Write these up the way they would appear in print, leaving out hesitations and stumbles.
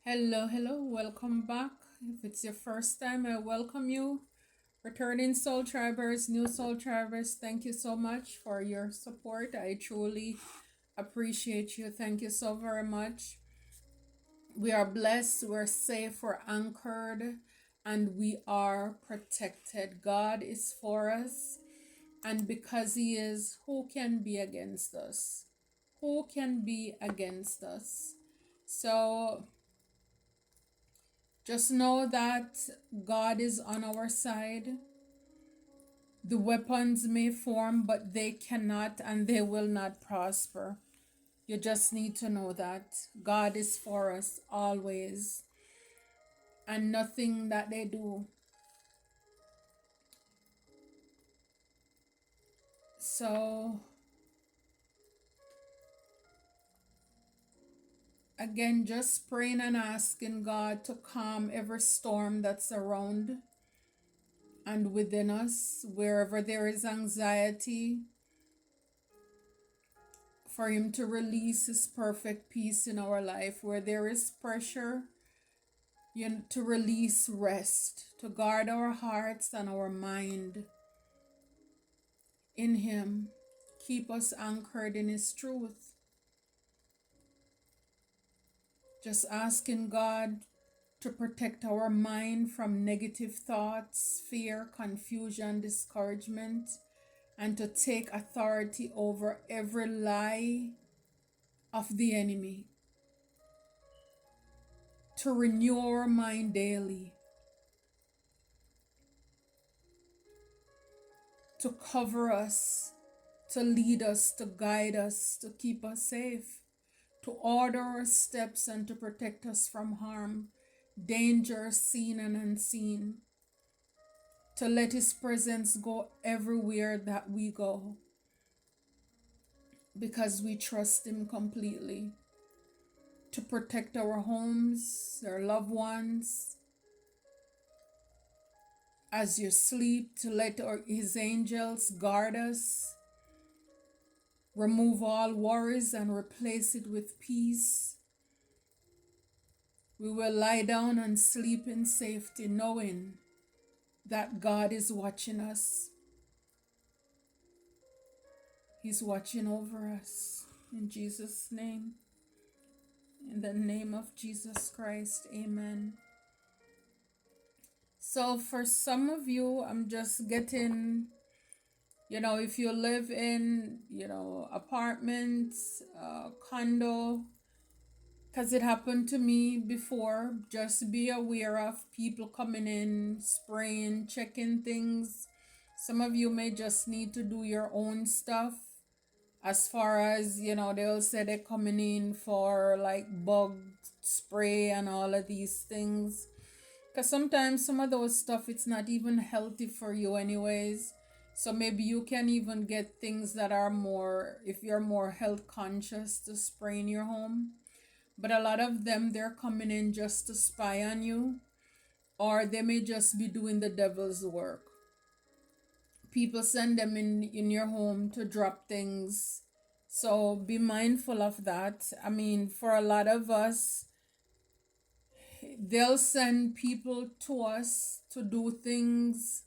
Hello, hello, welcome back. If it's your first time, I welcome you. Returning Soul Tribers, new Soul Tribers, thank you so much for your support. I truly appreciate you. Thank you so very much. We are blessed, we're safe, we're anchored, and we are protected. God is for us, and because He is, who can be against us? Who can be against us? So, just know that God is on our side. The weapons may form, but they cannot and they will not prosper. You just need to know that God is for us always, and nothing that they do. So, again, just praying and asking God to calm every storm that's around and within us, wherever there is anxiety, for Him to release His perfect peace in our life. Where there is pressure, to release rest, to guard our hearts and our mind in Him. Keep us anchored in His truth. Just asking God to protect our mind from negative thoughts, fear, confusion, discouragement, and to take authority over every lie of the enemy. To renew our mind daily, to cover us, to lead us, to guide us, to keep us safe, to order our steps and to protect us from harm, danger seen and unseen, to let His presence go everywhere that we go because we trust Him completely, to protect our homes, our loved ones, as you sleep, to let His angels guard us, remove all worries and replace it with peace. We will lie down and sleep in safety, knowing that God is watching us. He's watching over us. In Jesus' name, in the name of Jesus Christ, amen. So for some of you, I'm just getting, if you live in, apartments, condo, because it happened to me before, just be aware of people coming in, spraying, checking things. Some of you may just need to do your own stuff. As far as, they'll say they're coming in for like bug spray and all of these things. Because sometimes some of those stuff, it's not even healthy for you anyways. So maybe you can even get things that are more, if you're more health conscious, to spray in your home. But a lot of them, they're coming in just to spy on you, or they may just be doing the devil's work. People send them in your home to drop things. So be mindful of that. I mean, for a lot of us, they'll send people to us to do things,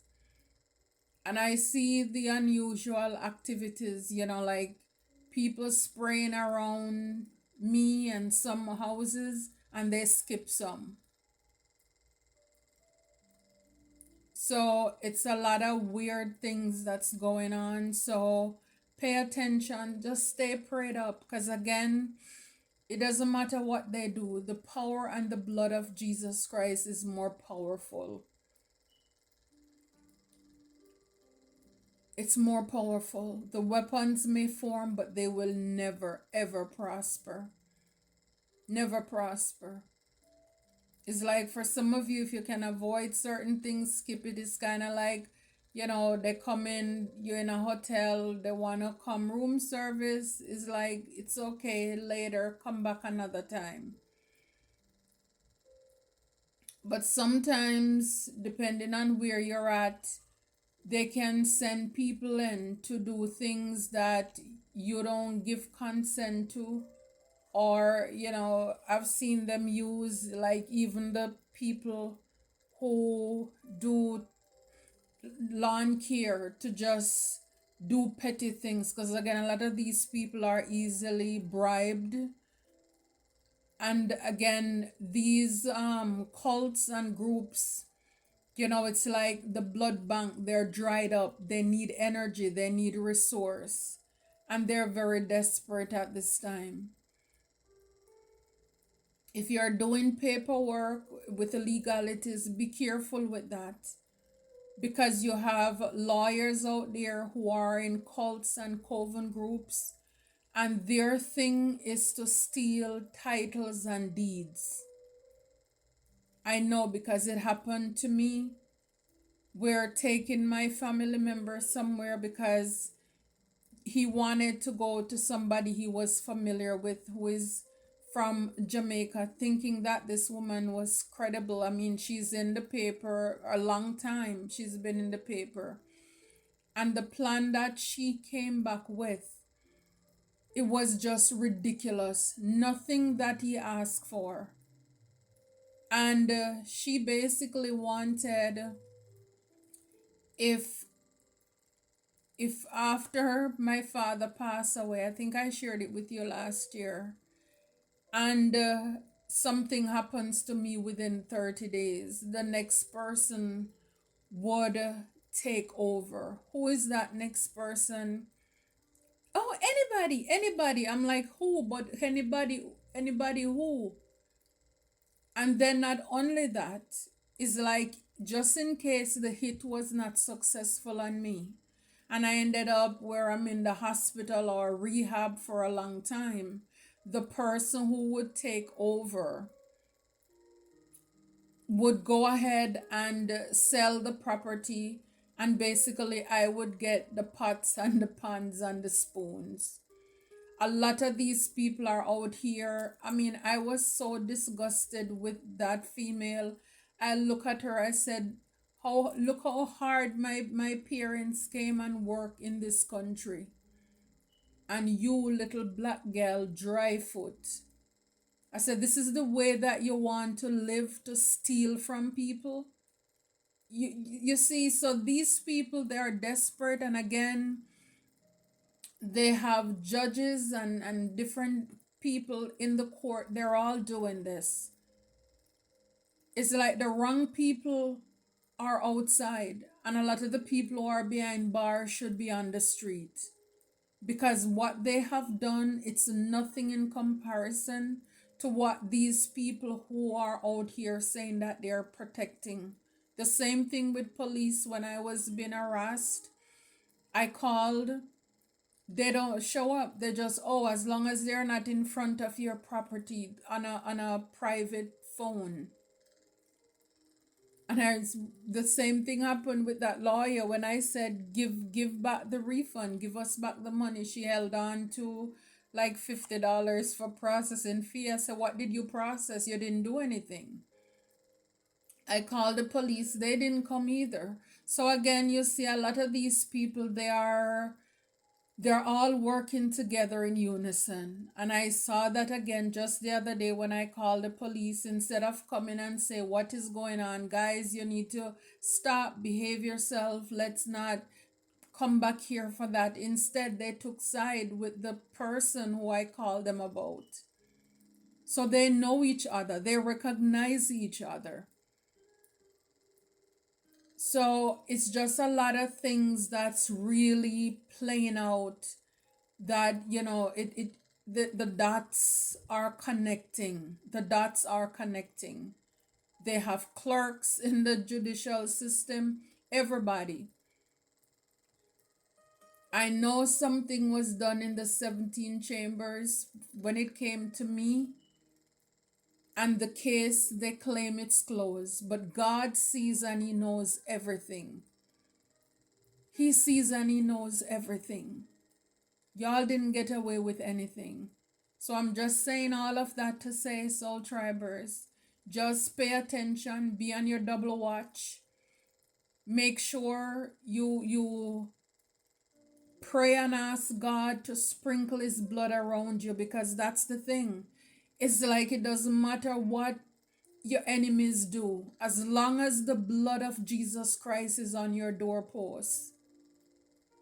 and I see the unusual activities, like people spraying around me and some houses, and they skip some. So it's a lot of weird things that's going on. So pay attention, just stay prayed up, because again, it doesn't matter what they do, the power and the blood of Jesus Christ is more powerful. It's more powerful. The weapons may form, but they will never, ever prosper. Never prosper. It's like for some of you, if you can avoid certain things, skip it. It's kind of like, they come in, you're in a hotel, they want to come room service. It's like, it's okay, later, come back another time. But sometimes, depending on where you're at, they can send people in to do things that you don't give consent to, Or, I've seen them use, like, even the people who do lawn care to just do petty things, because again, a lot of these people are easily bribed. And again, these cults and groups, it's like the blood bank. They're dried up, they need energy, they need resource, and they're very desperate at this time. If you're doing paperwork with the legalities, be careful with that, because you have lawyers out there who are in cults and coven groups, and their thing is to steal titles and deeds. I know, because it happened to me. We're taking my family member somewhere because he wanted to go to somebody he was familiar with who is from Jamaica, thinking that this woman was credible. I mean, she's in the paper a long time, she's been in the paper. And the plan that she came back with, it was just ridiculous. Nothing that he asked for. And she basically wanted, if after my father passed away, I think I shared it with you last year, and something happens to me within 30 days, the next person would take over. Who is that next person? Oh, anybody. I'm like, who? But anybody who? And then not only that, is like, just in case the hit was not successful on me, and I ended up where I'm in the hospital or rehab for a long time, the person who would take over would go ahead and sell the property, and basically I would get the pots and the pans and the spoons. A lot of these people are out here. I mean, I was so disgusted with that female. I look at her, I said, look how hard my parents came and worked in this country. And you, little black girl, dry foot. I said, this is the way that you want to live, to steal from people? You see, so these people, they are desperate. And again, they have judges and different people in the court. They're all doing this. It's like the wrong people are outside, and a lot of the people who are behind bars should be on the street, because what they have done, it's nothing in comparison to what these people who are out here saying that they're protecting. The same thing with police. When I was being harassed, I called, they don't show up. They just, oh, as long as they're not in front of your property on a private phone. And the same thing happened with that lawyer. When I said, give back the refund, give us back the money, she held on to like $50 for processing fee. I said, what did you process? You didn't do anything. I called the police, they didn't come either. So again, you see, a lot of these people, they're all working together in unison. And I saw that again just the other day when I called the police. Instead of coming and say, what is going on? Guys, you need to stop, behave yourself. Let's not come back here for that. Instead, they took side with the person who I called them about. So they know each other. They recognize each other. So it's just a lot of things that's really playing out, that the dots are connecting. The dots are connecting. They have clerks in the judicial system, everybody. I know something was done in the 17 chambers when it came to me, and the case, they claim it's closed, but God sees and he knows everything. He sees and he knows everything. Y'all didn't get away with anything. So I'm just saying all of that to say, Soul Tribers, just pay attention, be on your double watch. Make sure you Pray and ask God to sprinkle his blood around you, because that's the thing. It's like it doesn't matter what your enemies do, as long as the blood of Jesus Christ is on your doorpost.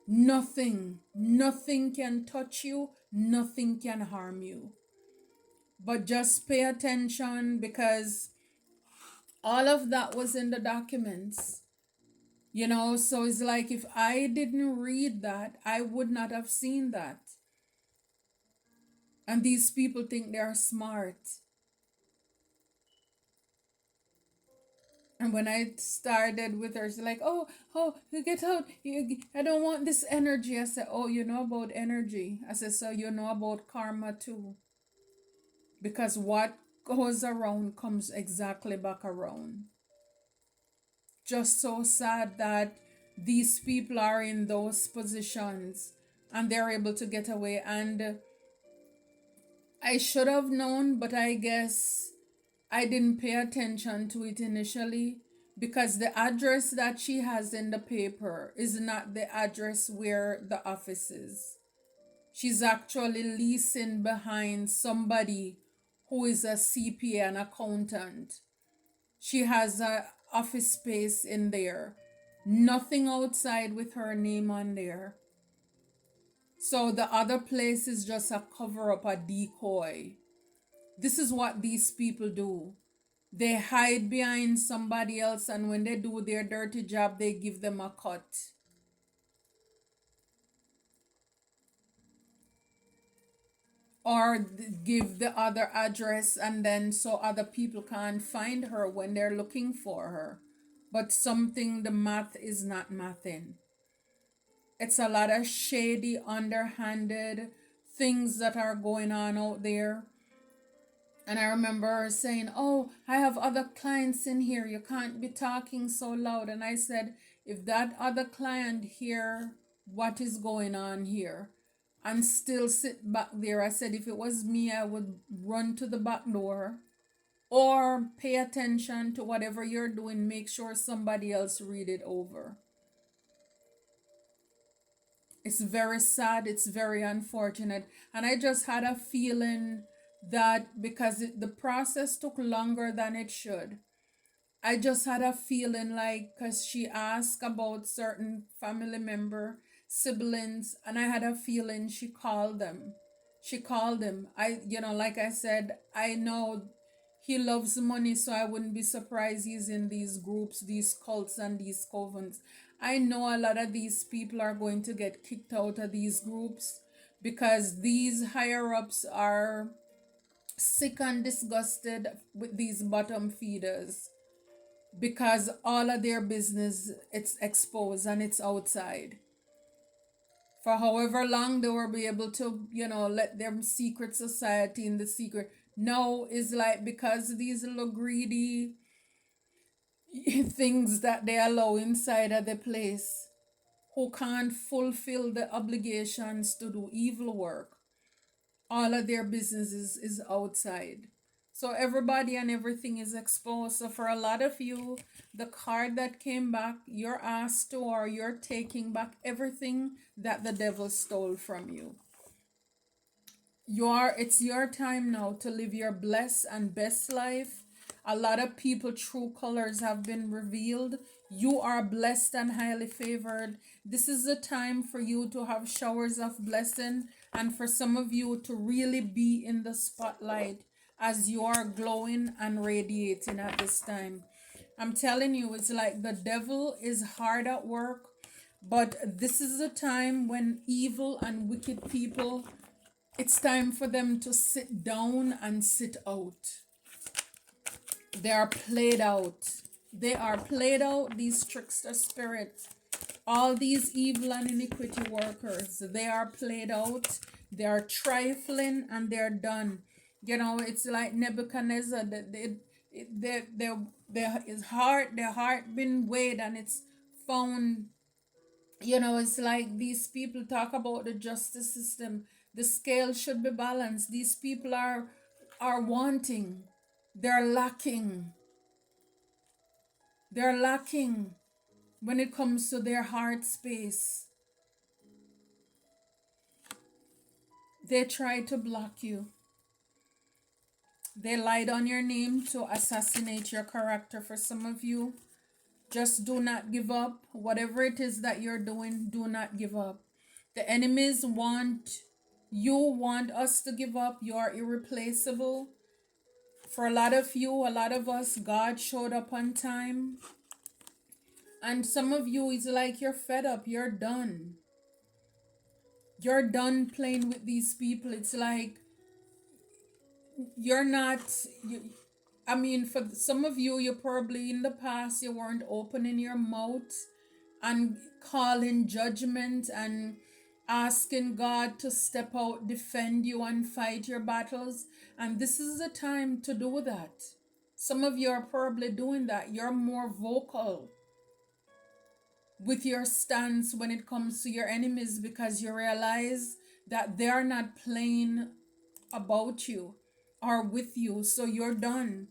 Nothing can touch you, nothing can harm you. But just pay attention, because all of that was in the documents. So it's like if I didn't read that, I would not have seen that. And these people think they're smart. And when I started with her, she's like, oh, you get out. I don't want this energy. I said, oh, you know about energy. I said, so you know about karma too. Because what goes around comes exactly back around. Just so sad that these people are in those positions and they're able to get away. And I should have known, but I guess I didn't pay attention to it initially, because the address that she has in the paper is not the address where the office is. She's actually leasing behind somebody who is a CPA, an accountant. She has a office space in there. Nothing outside with her name on there. So the other place is just a cover up, a decoy. This is what these people do. They hide behind somebody else, and when they do their dirty job, they give them a cut. Or give the other address, and then so other people can't find her when they're looking for her. But something, the math is not mathing. It's a lot of shady, underhanded things that are going on out there. And I remember her saying, oh, I have other clients in here. You can't be talking so loud. And I said, if that other client hear what is going on here and still sit back there, I said, if it was me, I would run to the back door or pay attention to whatever you're doing. Make sure somebody else read it over. It's very sad. It's very unfortunate. And I just had a feeling that because the process took longer than it should, I just had a feeling like, because she asked about certain family member, siblings, and I had a feeling she called them. She called them. Like I said, I know he loves money, so I wouldn't be surprised he's in these groups, these cults, and these covens. I know a lot of these people are going to get kicked out of these groups because these higher ups are sick and disgusted with these bottom feeders, because all of their business, it's exposed and it's outside. For however long they will be able to, let them secret society in the secret. No, it's like because these little greedy things that they allow inside of the place, who can't fulfill the obligations to do evil work, all of their businesses is outside. So everybody and everything is exposed. So for a lot of you, the card that came back, you're asked to, or you're taking back everything that the devil stole from you. It's your time now to live your blessed and best life. A lot of people true colors have been revealed. You are blessed and highly favored. This is the time for you to have showers of blessing, and for some of you to really be in the spotlight as you are glowing and radiating at this time. I'm telling you, it's like the devil is hard at work, but this is the time when evil and wicked people, it's time for them to sit down and sit out. They are played out. They are played out, these trickster spirits. All these evil and iniquity workers, they are played out. They are trifling and they're done. It's like Nebuchadnezzar. Their heart been weighed, and it's found. It's like these people talk about the justice system. The scale should be balanced. These people are wanting. They're lacking. They're lacking when it comes to their heart space. They tried to block you. They lied on your name to assassinate your character. For some of you, just do not give up. Whatever it is that you're doing, do not give up. The enemies want us to give up. You are irreplaceable. For a lot of you, a lot of us, God showed up on time. And some of you, it's like you're fed up. You're done. You're done playing with these people. It's like you're not you, I mean, for some of you, you probably in the past you weren't opening your mouth and calling judgment and asking God to step out, defend you, and fight your battles. And this is the time to do that. Some of you are probably doing that. You're more vocal with your stance when it comes to your enemies because you realize that they are not playing about you or with you. So you're done.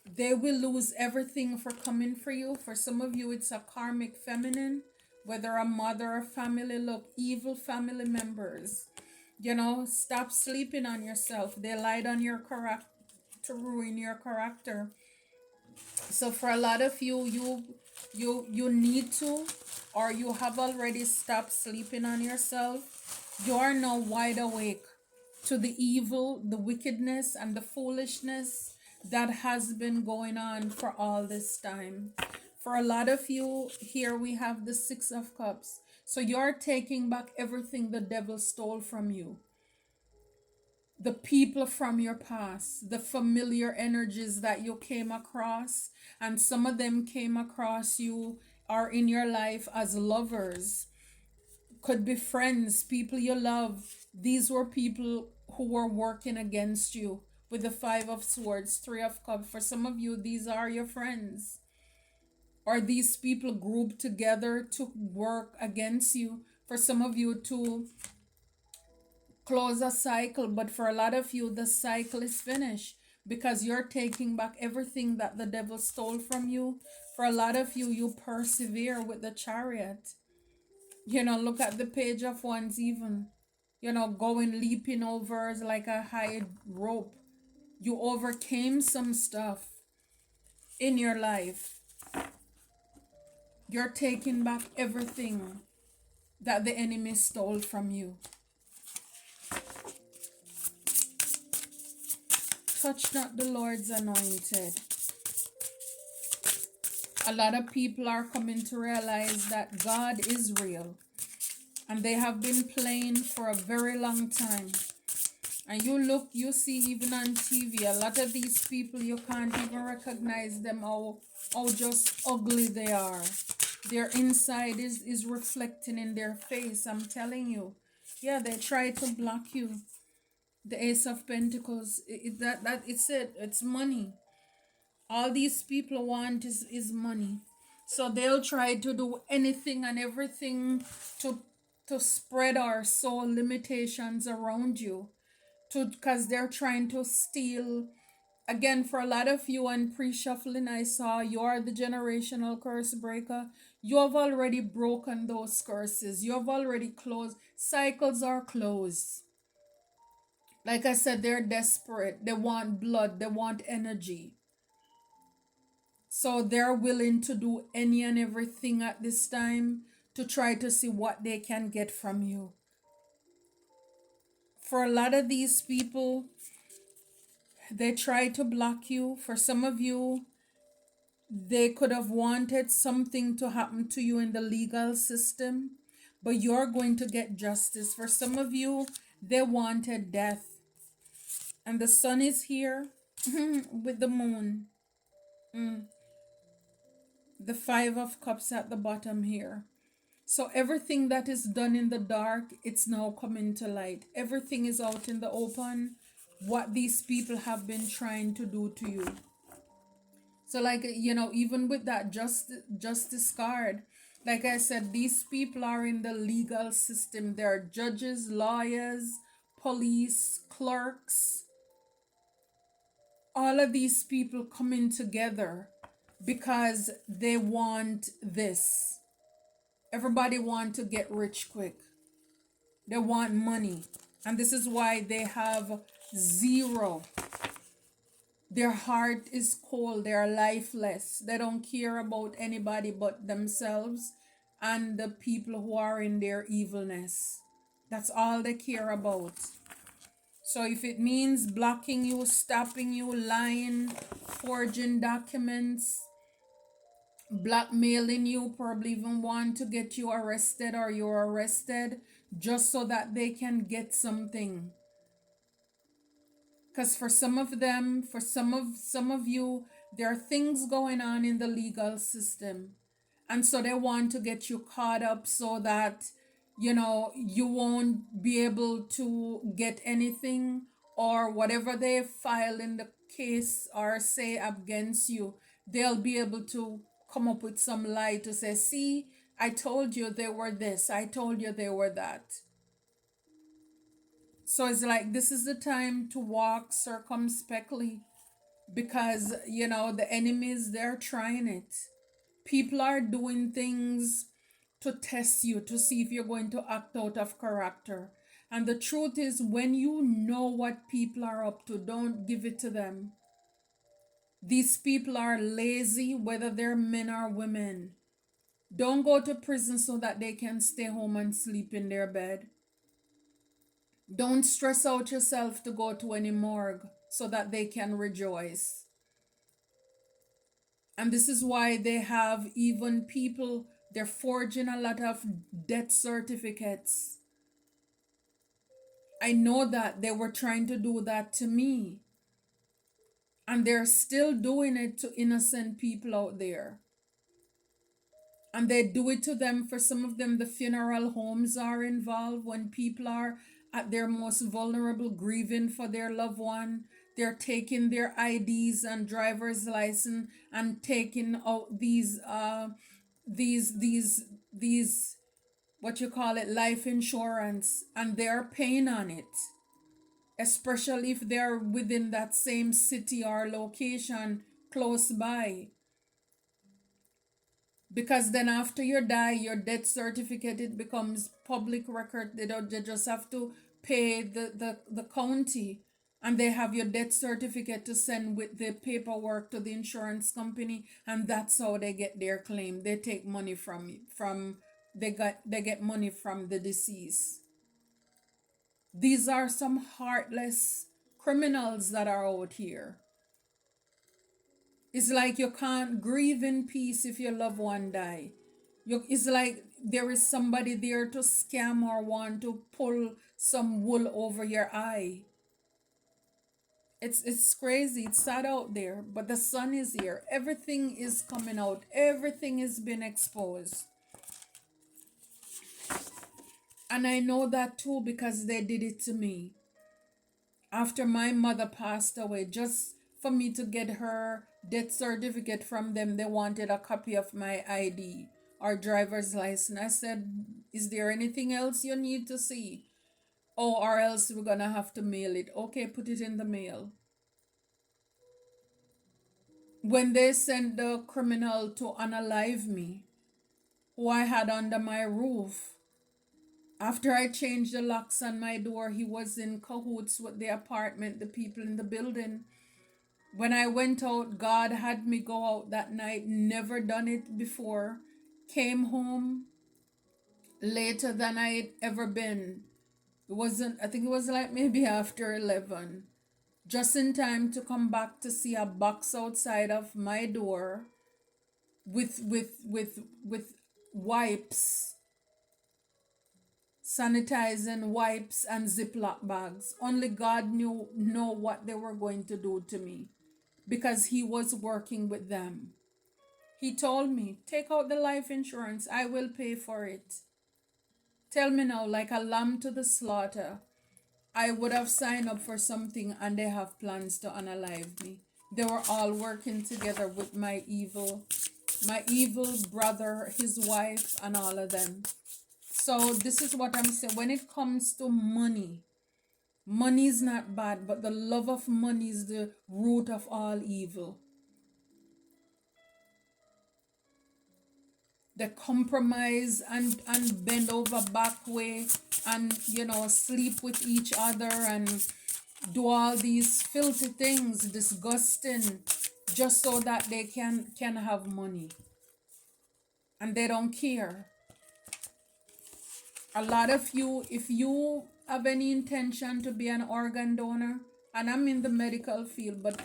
They will lose everything for coming for you. For some of you, it's a karmic feminine, whether a mother or family. Look, evil family members. Stop sleeping on yourself. They lied on your character to ruin your character. So for a lot of you, you need to, or you have already stopped sleeping on yourself. You are now wide awake to the evil, the wickedness, and the foolishness that has been going on for all this time. For a lot of you, here we have the Six of Cups. So you're taking back everything the devil stole from you. The people from your past, the familiar energies that you came across, and some of them came across you are in your life as lovers, could be friends, people you love. These were people who were working against you with the Five of Swords, Three of Cups. For some of you, these are your friends. Or these people grouped together to work against you. For some of you, to close a cycle. But for a lot of you, the cycle is finished because you're taking back everything that the devil stole from you. For a lot of you, you persevere with the Chariot. Look at the Page of Wands even. Going leaping over like a high rope. You overcame some stuff in your life. You're taking back everything that the enemy stole from you. Touch not the Lord's anointed. A lot of people are coming to realize that God is real. And they have been playing for a very long time. And you see even on TV, a lot of these people, you can't even recognize them, how just ugly they are. Their inside is reflecting in their face, I'm telling you. Yeah, they try to block you. The Ace of Pentacles, it's it. It's money. All these people want is money. So they'll try to do anything and everything to spread or sow limitations around you, because they're trying to steal. Again, for a lot of you on pre-shuffling, I saw you're the generational curse breaker. You have already broken those curses. You have already closed. Cycles are closed. Like I said, they're desperate. They want blood. They want energy. So they're willing to do any and everything at this time to try to see what they can get from you. For a lot of these people, they try to block you. For some of you, they could have wanted something to happen to you in the legal system, but you're going to get justice. For some of you, they wanted death. And the sun is here with the moon. The Five of Cups at the bottom here. So everything that is done in the dark, it's now coming to light. Everything is out in the open. What these people have been trying to do to you. So even with that justice card, like I said, these people are in the legal system. There are judges, lawyers, police, clerks. All of these people coming together because they want this. Everybody want to get rich quick. They want money. And this is why they have zero. Their heart is cold. They are lifeless. They don't care about anybody but themselves and the people who are in their evilness. That's all they care about. So if it means blocking you, stopping you, lying, forging documents, blackmailing you, probably even want to get you arrested or you're arrested just so that they can get something. Because for some of them, for some of you, there are things going on in the legal system, and so they want to get you caught up so that you won't be able to get anything, or whatever they file in the case or say against you, they'll be able to come up with some lie to say, see, I told you they were this, I told you they were that. So it's like this is the time to walk circumspectly, because the enemies, they're trying it. People are doing things to test you, to see if you're going to act out of character. And the truth is, when you know what people are up to, don't give it to them. These people are lazy, whether they're men or women. Don't go to prison so that they can stay home and sleep in their bed. Don't stress out yourself to go to any morgue so that they can rejoice. And this is why they have even people, they're forging a lot of death certificates. I know that they were trying to do that to me. And they're still doing it to innocent people out there. And they do it to them. For some of them, the funeral homes are involved when people are at their most vulnerable, grieving for their loved one. They're taking their IDs and driver's license and taking out these what you call it, life insurance, and they're paying on it, especially if they're within that same city or location close by. Because then after you die, your death certificate, it becomes public record. They just have to pay the county, and they have your death certificate to send with the paperwork to the insurance company, and that's how they get their claim. They take money from they get money from the deceased. These are some heartless criminals that are out here. It's like you can't grieve in peace if your loved one die. It's like there is somebody there to scam or want to pull some wool over your eye. It's crazy. It's sad out there, but the sun is here. Everything is coming out. Everything is being exposed. And I know that too because they did it to me. After my mother passed away, just for me to get her death certificate from them, they wanted a copy of my ID or driver's license. I said, is there anything else you need to see? Oh, or else we're gonna have to mail it. Okay, put it in the mail. When they sent the criminal to unalive me, who I had under my roof, after I changed the locks on my door, he was in cahoots with the apartment, the people in the building. When I went out, God had me go out that night, never done it before. Came home later than I'd ever been. I think it was like maybe after 11. Just in time to come back to see a box outside of my door with wipes, sanitizing wipes and Ziploc bags. Only God know what they were going to do to me, because he was working with them. He told me, take out the life insurance, I will pay for it. Tell me now, like a lamb to the slaughter, I would have signed up for something and they have plans to unalive me. They were all working together with my evil brother, his wife, and all of them. So this is what I'm saying. When it comes to money, money is not bad, but the love of money is the root of all evil. They compromise and bend over back way and sleep with each other and do all these filthy things, disgusting, just so that they can have money, and they don't care. A lot of you, if you have any intention to be an organ donor, and I'm in the medical field, but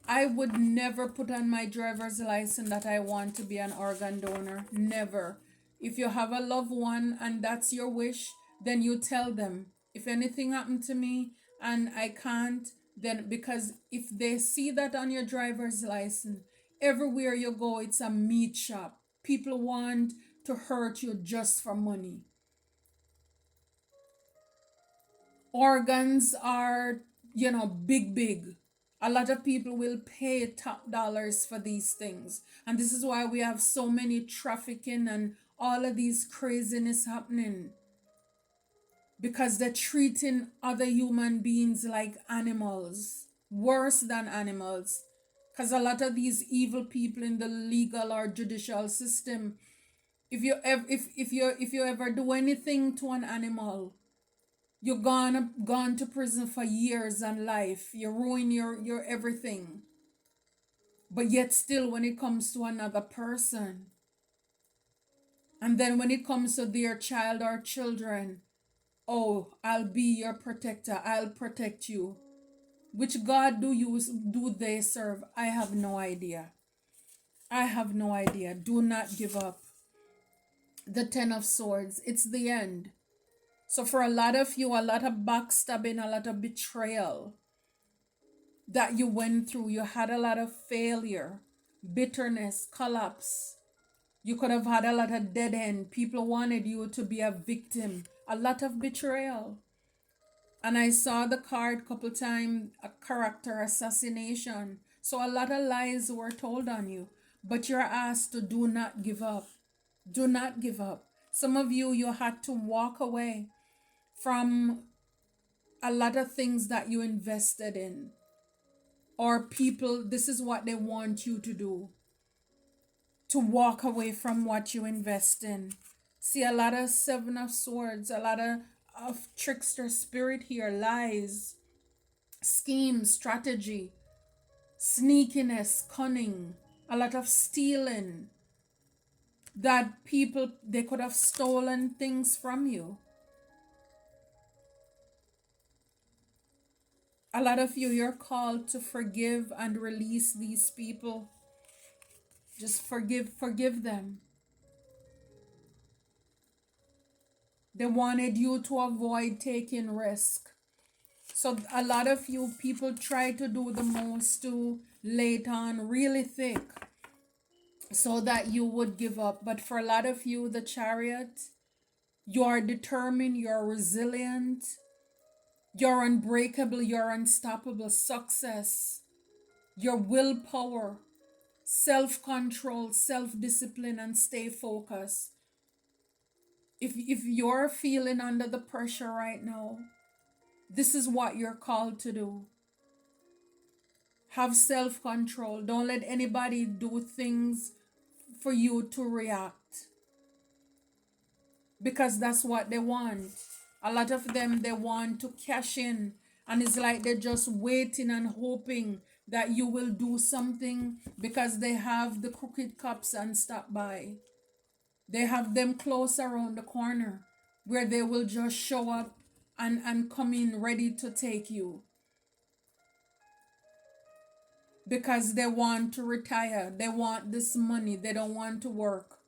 I would never put on my driver's license that I want to be an organ donor. Never. If you have a loved one and that's your wish, then you tell them. If anything happened to me and I can't, then because if they see that on your driver's license, everywhere you go, it's a meat shop. People want to hurt you just for money. Organs are, big. A lot of people will pay top dollars for these things. And this is why we have so many trafficking and all of these craziness happening. Because they're treating other human beings like animals, worse than animals. Because a lot of these evil people in the legal or judicial system, if you ever do anything to an animal, you're gone to prison for years and life. You ruin your everything. But yet still when it comes to another person, and then when it comes to their child or children, oh, I'll be your protector. I'll protect you. Which God do they serve? I have no idea. I have no idea. Do not give up. The Ten of Swords, it's the end. So for a lot of you, a lot of backstabbing, a lot of betrayal that you went through. You had a lot of failure, bitterness, collapse. You could have had a lot of dead end. People wanted you to be a victim. A lot of betrayal. And I saw the card couple times, a character assassination. So a lot of lies were told on you. But you're asked to do not give up. Do not give up. Some of you had to walk away from a lot of things that you invested in. Or people, this is what they want you to do, to walk away from what you invest in. See a lot of Seven of Swords, a lot of trickster spirit here, lies, schemes, strategy, sneakiness, cunning, a lot of stealing, that people, they could have stolen things from you. A lot of you, you're called to forgive and release these people. Just forgive them. They wanted you to avoid taking risk. So a lot of you people try to do the most to lay it on really thick so that you would give up. But for a lot of you, the Chariot, you're determined, you're resilient, you're unbreakable, you're unstoppable. Success, your willpower, self-control, self-discipline, and stay focused. If you're feeling under the pressure right now, this is what you're called to do. Have self-control. Don't let anybody do things for you to react, because that's what they want. A lot of them, they want to cash in, and it's like they're just waiting and hoping that you will do something because they have the crooked cops and stop by. They have them close around the corner where they will just show up and come in ready to take you because they want to retire. They want this money. They don't want to work.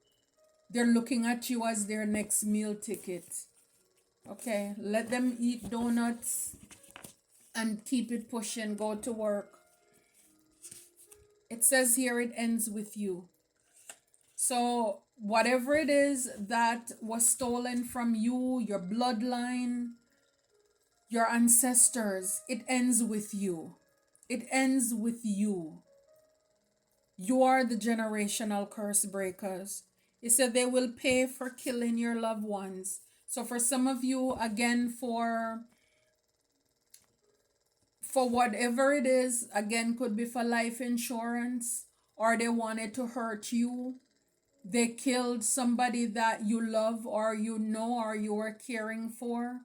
They're looking at you as their next meal ticket. Okay, let them eat donuts and keep it pushing. Go to work. It says here it ends with you. So whatever it is that was stolen from you, your bloodline, your ancestors, it ends with you. It ends with you. You are the generational curse breakers. It said they will pay for killing your loved ones. So for some of you, again, for whatever it is, again, could be for life insurance, or they wanted to hurt you. they killed somebody that you love or you know or you are caring for,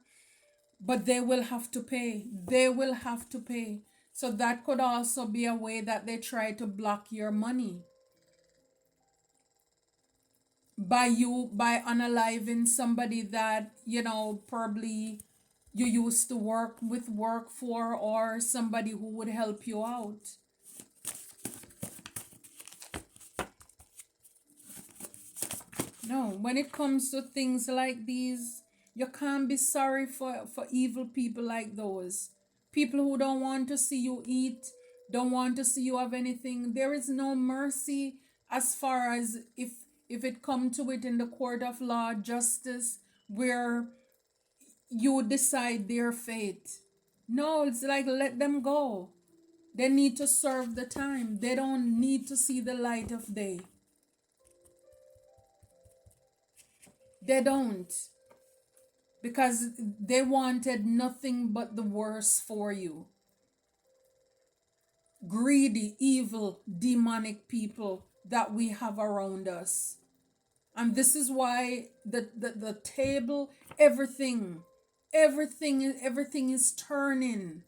but they will have to pay. They will have to pay. So that could also be a way that they try to block your money by unaliving somebody that, probably you used to work for, or somebody who would help you out. No, when it comes to things like these, you can't be sorry for evil people like those. People who don't want to see you eat, don't want to see you have anything. There is no mercy as far as if it come to it in the court of law, justice, where you decide their fate. No, it's like let them go. They need to serve the time. They don't need to see the light of day. They don't. Because they wanted nothing but the worst for you. Greedy, evil, demonic people that we have around us. And this is why the table, everything is turning.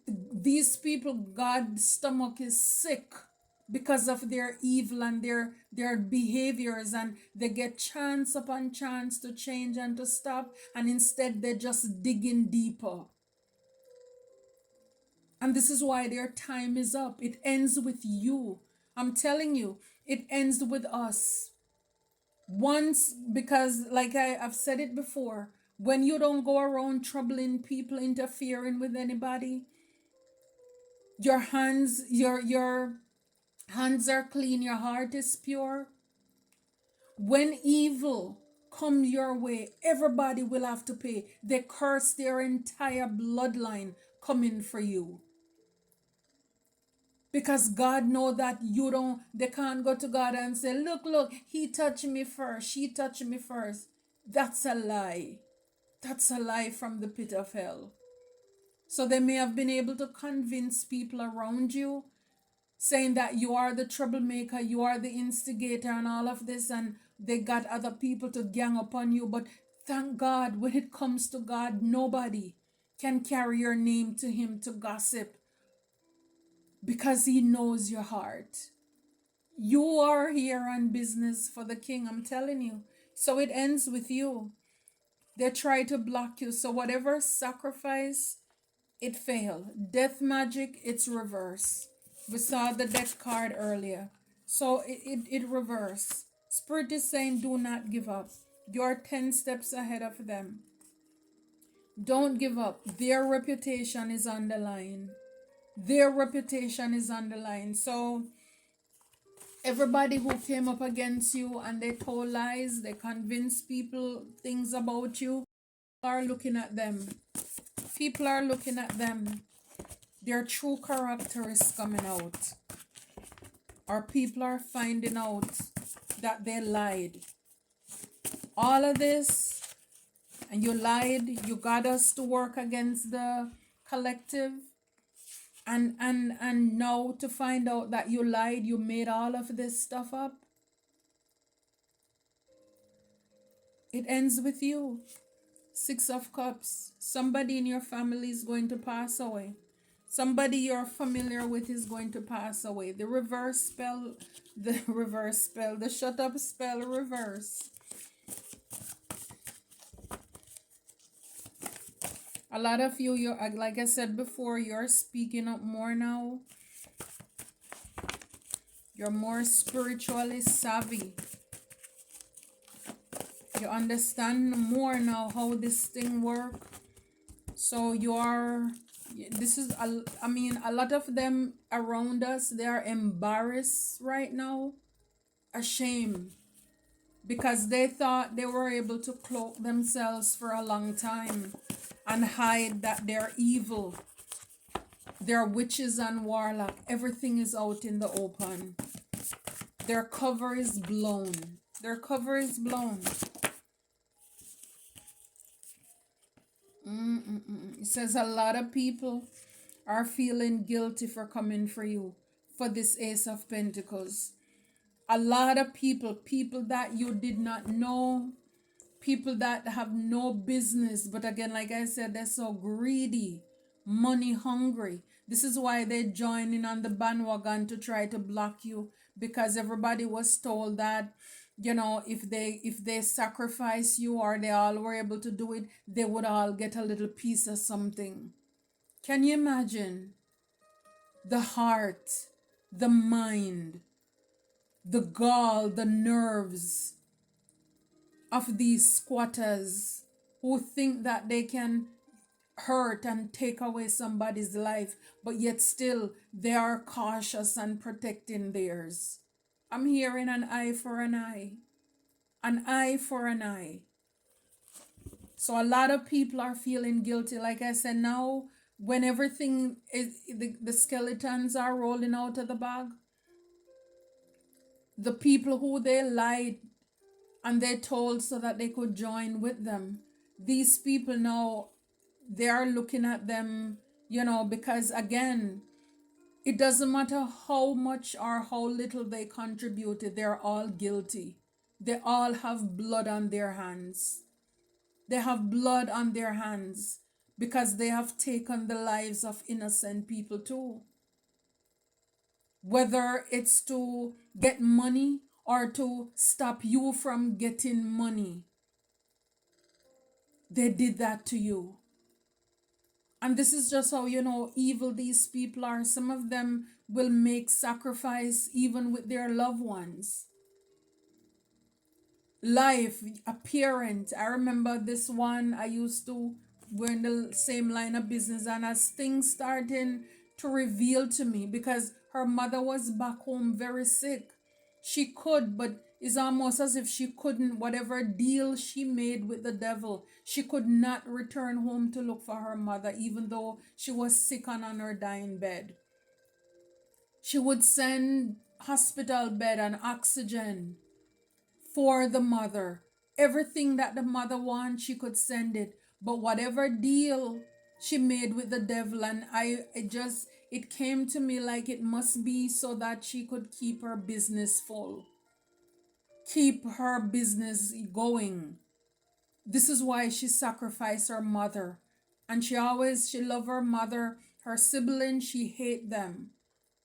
These people, God's stomach is sick because of their evil and their behaviors, and they get chance upon chance to change and to stop, and instead they just dig in deeper. And this is why their time is up. It ends with you. I'm telling you, it ends with us. Once, because like I've said it before, when you don't go around troubling people, interfering with anybody, your hands are clean, your heart is pure. When evil come your way, everybody will have to pay. They curse their entire bloodline coming for you. Because God know that they can't go to God and say, look, he touched me first, she touched me first. That's a lie. That's a lie from the pit of hell. So they may have been able to convince people around you, saying that you are the troublemaker, you are the instigator and all of this, and they got other people to gang upon you. But thank God, when it comes to God, nobody can carry your name to him to gossip, because he knows your heart. You are here on business for the king, I'm telling you. So it ends with you. They try to block you. So whatever sacrifice, it failed. Death magic, it's reverse. We saw the death card earlier. So it reverse. Spirit is saying, do not give up. You're 10 steps ahead of them. Don't give up. Their reputation is on the line. Their reputation is on the line. So everybody who came up against you and they told lies, they convinced people things about you, are looking at them. People are looking at them. Their true character is coming out. Or people are finding out that they lied. All of this, and you lied, you got us to work against the collective. And now to find out that you lied, you made all of this stuff up. It ends with you. 6 of Cups. Somebody in your family is going to pass away. Somebody you're familiar with is going to pass away. The shut up spell reverse. A lot of you, like I said before, you're speaking up more now. You're more spiritually savvy. You understand more now how this thing works. So a lot of them around us, they are embarrassed right now, ashamed, because they thought they were able to cloak themselves for a long time and hide that they're evil. They're witches and warlock. Everything is out in the open. Their cover is blown. Their cover is blown. It says a lot of people are feeling guilty for coming for you, for this Ace of Pentacles. A lot of people that you did not know, people that have no business, but again, like I said, they're so greedy, money hungry. This is why they join in on the bandwagon to try to block you, because everybody was told that, if they sacrifice you, or they all were able to do it, they would all get a little piece of something. Can you imagine the heart, the mind, the gall, the nerves of these squatters who think that they can hurt and take away somebody's life, but yet still they are cautious and protecting theirs? I'm hearing an eye for an eye, an eye for an eye. So a lot of people are feeling guilty. Like I said, now when everything is, the skeletons are rolling out of the bag, the people who they lied and they told so that they could join with them, these people now, they are looking at them, because again, it doesn't matter how much or how little they contributed, they're all guilty. They all have blood on their hands. They have blood on their hands because they have taken the lives of innocent people too. Whether it's to get money or to stop you from getting money, they did that to you. And this is just how, evil these people are. Some of them will make sacrifice even with their loved ones. Life, a parent. I remember this one, I used to, we're in the same line of business, and as things starting to reveal to me, because her mother was back home very sick. She could, but it's almost as if she couldn't, whatever deal she made with the devil, she could not return home to look for her mother, even though she was sick and on her dying bed. She would send hospital bed and oxygen for the mother. Everything that the mother wants, she could send it. But whatever deal she made with the devil, and it came to me like it must be so that she could keep her business full, keep her business going. This is why she sacrificed her mother. And she loved her mother. Her siblings, she hated them.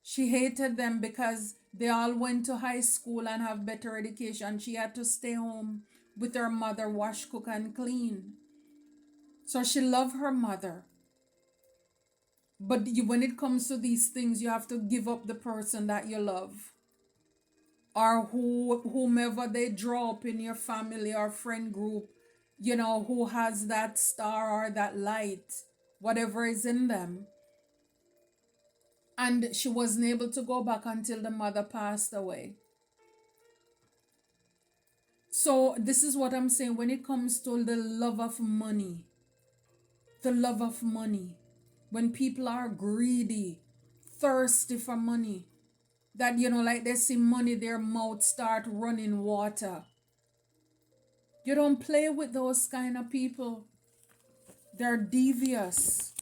She hated them because they all went to high school and have better education. She had to stay home with her mother, wash, cook, and clean. So she loved her mother. But when it comes to these things, you have to give up the person that you love, or whomever they draw up in your family or friend group, who has that star or that light, whatever is in them. And she wasn't able to go back until the mother passed away. So this is what I'm saying when it comes to the love of money. The love of money. When people are greedy, thirsty for money, that, like they see money, their mouth start running water. You don't play with those kind of people. They're devious.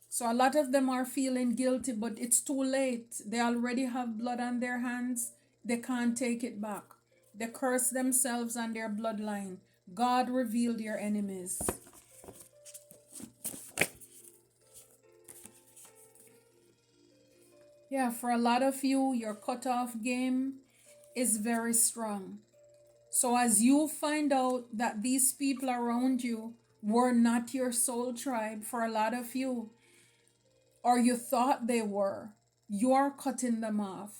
So a lot of them are feeling guilty, but it's too late. They already have blood on their hands. They can't take it back. They curse themselves and their bloodline. God revealed your enemies. Yeah, for a lot of you, your cutoff game is very strong. So as you find out that these people around you were not your soul tribe, for a lot of you, or you thought they were, you're cutting them off.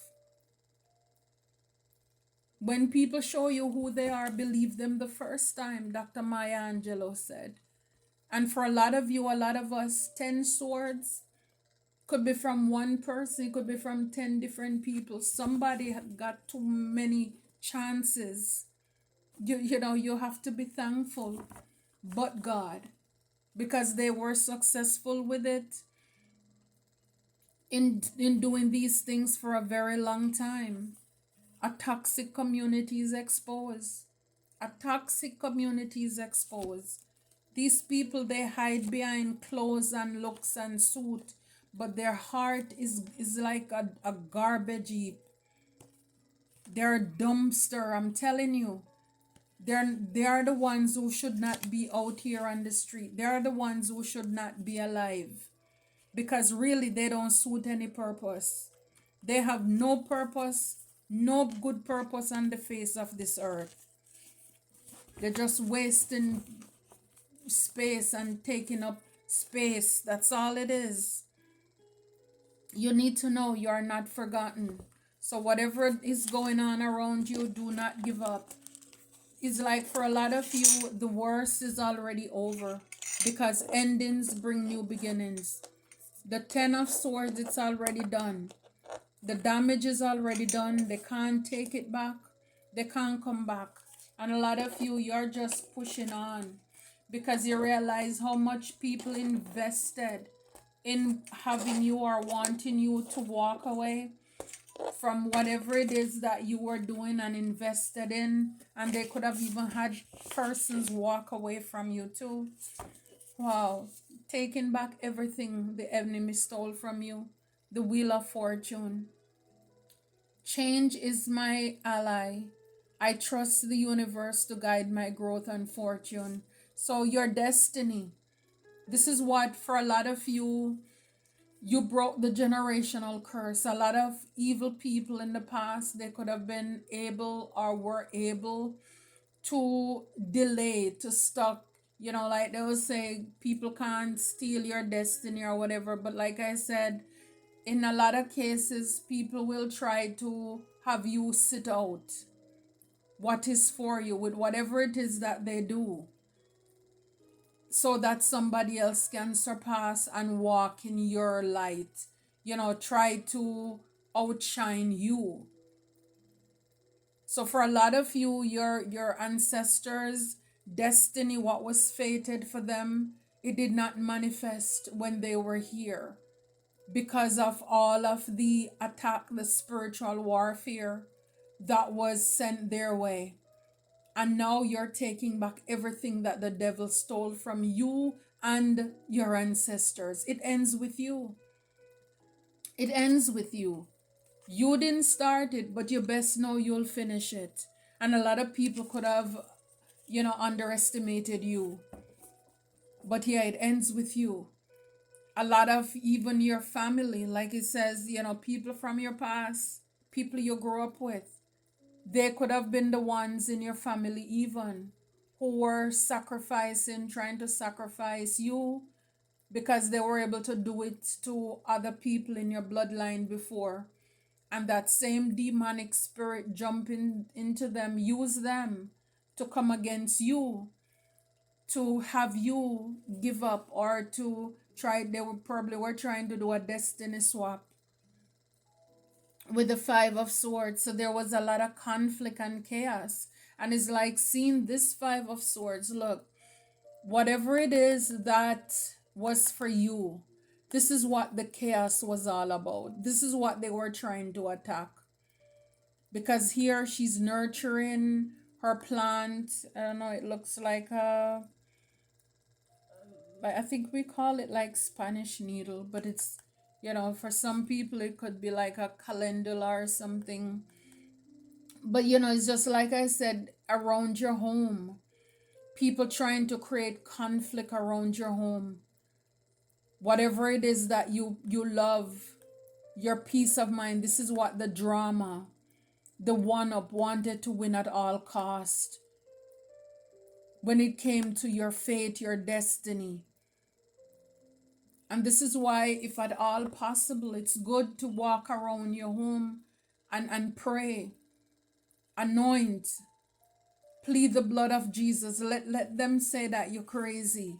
When people show you who they are, believe them the first time, Dr. Maya Angelou said. And for a lot of you, a lot of us, 10 swords could be from one person, it could be from 10 different people. Somebody got too many chances. You have to be thankful, but God, because they were successful with it in doing these things for a very long time. A toxic community is exposed. A toxic community is exposed. These people, they hide behind clothes and looks and suit, but their heart is like a garbage heap. They're a dumpster, I'm telling you. They are the ones who should not be out here on the street. They are the ones who should not be alive. Because really they don't suit any purpose. They have no purpose, no good purpose on the face of this earth. They're just wasting space and taking up space. That's all it is. You need to know you are not forgotten. So whatever is going on around you, do not give up. It's like for a lot of you, the worst is already over because endings bring new beginnings. The Ten of Swords, it's already done. The damage is already done. They can't take it back. They can't come back. And a lot of you, you're just pushing on because you realize how much people invested in having you or wanting you to walk away from whatever it is that you were doing and invested in. And they could have even had persons walk away from you too. Wow. Taking back everything the enemy stole from you. The Wheel of Fortune. Change is my ally. I trust the universe to guide my growth and fortune. So, your destiny. This is what, for a lot of you, you broke the generational curse. A lot of evil people in the past, they could have been able or were able to delay, to stop. You know, like they will say, people can't steal your destiny or whatever. But like I said, in a lot of cases, people will try to have you sit out what is for you with whatever it is that they do so that somebody else can surpass and walk in your light. You know, try to outshine you. So for a lot of you, your ancestors' destiny, what was fated for them, it did not manifest when they were here because of all of the attack, the spiritual warfare that was sent their way. And now you're taking back everything that the devil stole from you and your ancestors. It ends with you. It ends with you. You didn't start it, but you best know you'll finish it. And a lot of people could have, underestimated you. But yeah, it ends with you. A lot of even your family, like it says, people from your past, people you grew up with, they could have been the ones in your family even who were sacrificing, trying to sacrifice you because they were able to do it to other people in your bloodline before. And that same demonic spirit jumping into them, use them to come against you, to have you give up or to try. They were trying to do a destiny swap with the Five of Swords. So there was a lot of conflict and chaos. And it's like seeing this Five of Swords. Look, whatever it is that was for you, this is what the chaos was all about. This is what they were trying to attack. Because here she's nurturing her plant. I don't know, it looks like I think we call it like Spanish needle, but it's, for some people it could be like a calendula or something. But it's just like I said, around your home, people trying to create conflict around your home. Whatever it is that you love, your peace of mind, this is what the drama, the one up wanted to win at all cost. When it came to your fate, your destiny. And this is why, if at all possible, it's good to walk around your home and pray, anoint, plead the blood of Jesus. Let them say that you're crazy.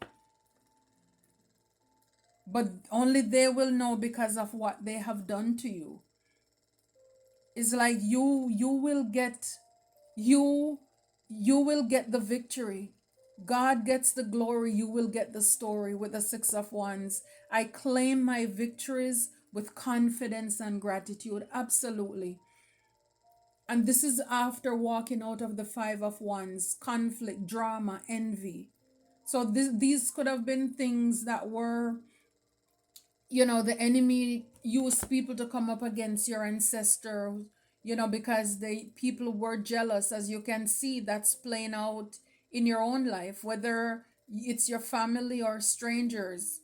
But only they will know because of what they have done to you. It's like you will get the victory. God gets the glory, you will get the story with the Six of Wands. I claim my victories with confidence and gratitude, absolutely. And this is after walking out of the Five of Wands, conflict, drama, envy. So these could have been things that were, the enemy used people to come up against your ancestors, because the people were jealous. As you can see, that's playing out in your own life, whether it's your family or strangers.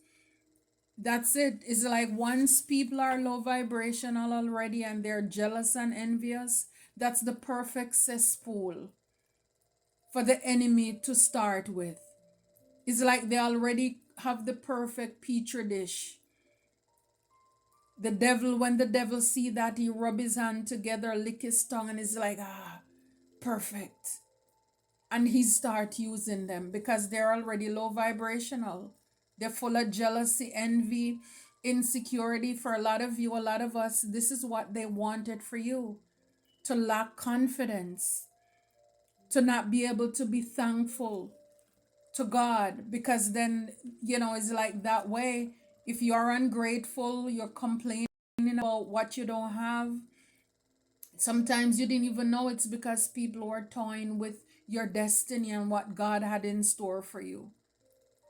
That's it. It's like once people are low vibrational already and they're jealous and envious, that's the perfect cesspool for the enemy to start with. It's like they already have the perfect petri dish. The devil, when the devil see that, he rub his hand together, lick his tongue, and is like, perfect. And he start using them because they're already low vibrational. They're full of jealousy, envy, insecurity. For a lot of you, a lot of us, this is what they wanted for you: to lack confidence, to not be able to be thankful to God, because then, it's like that way. If you're ungrateful, you're complaining about what you don't have. Sometimes you didn't even know it's because people were toying with your destiny and what God had in store for you.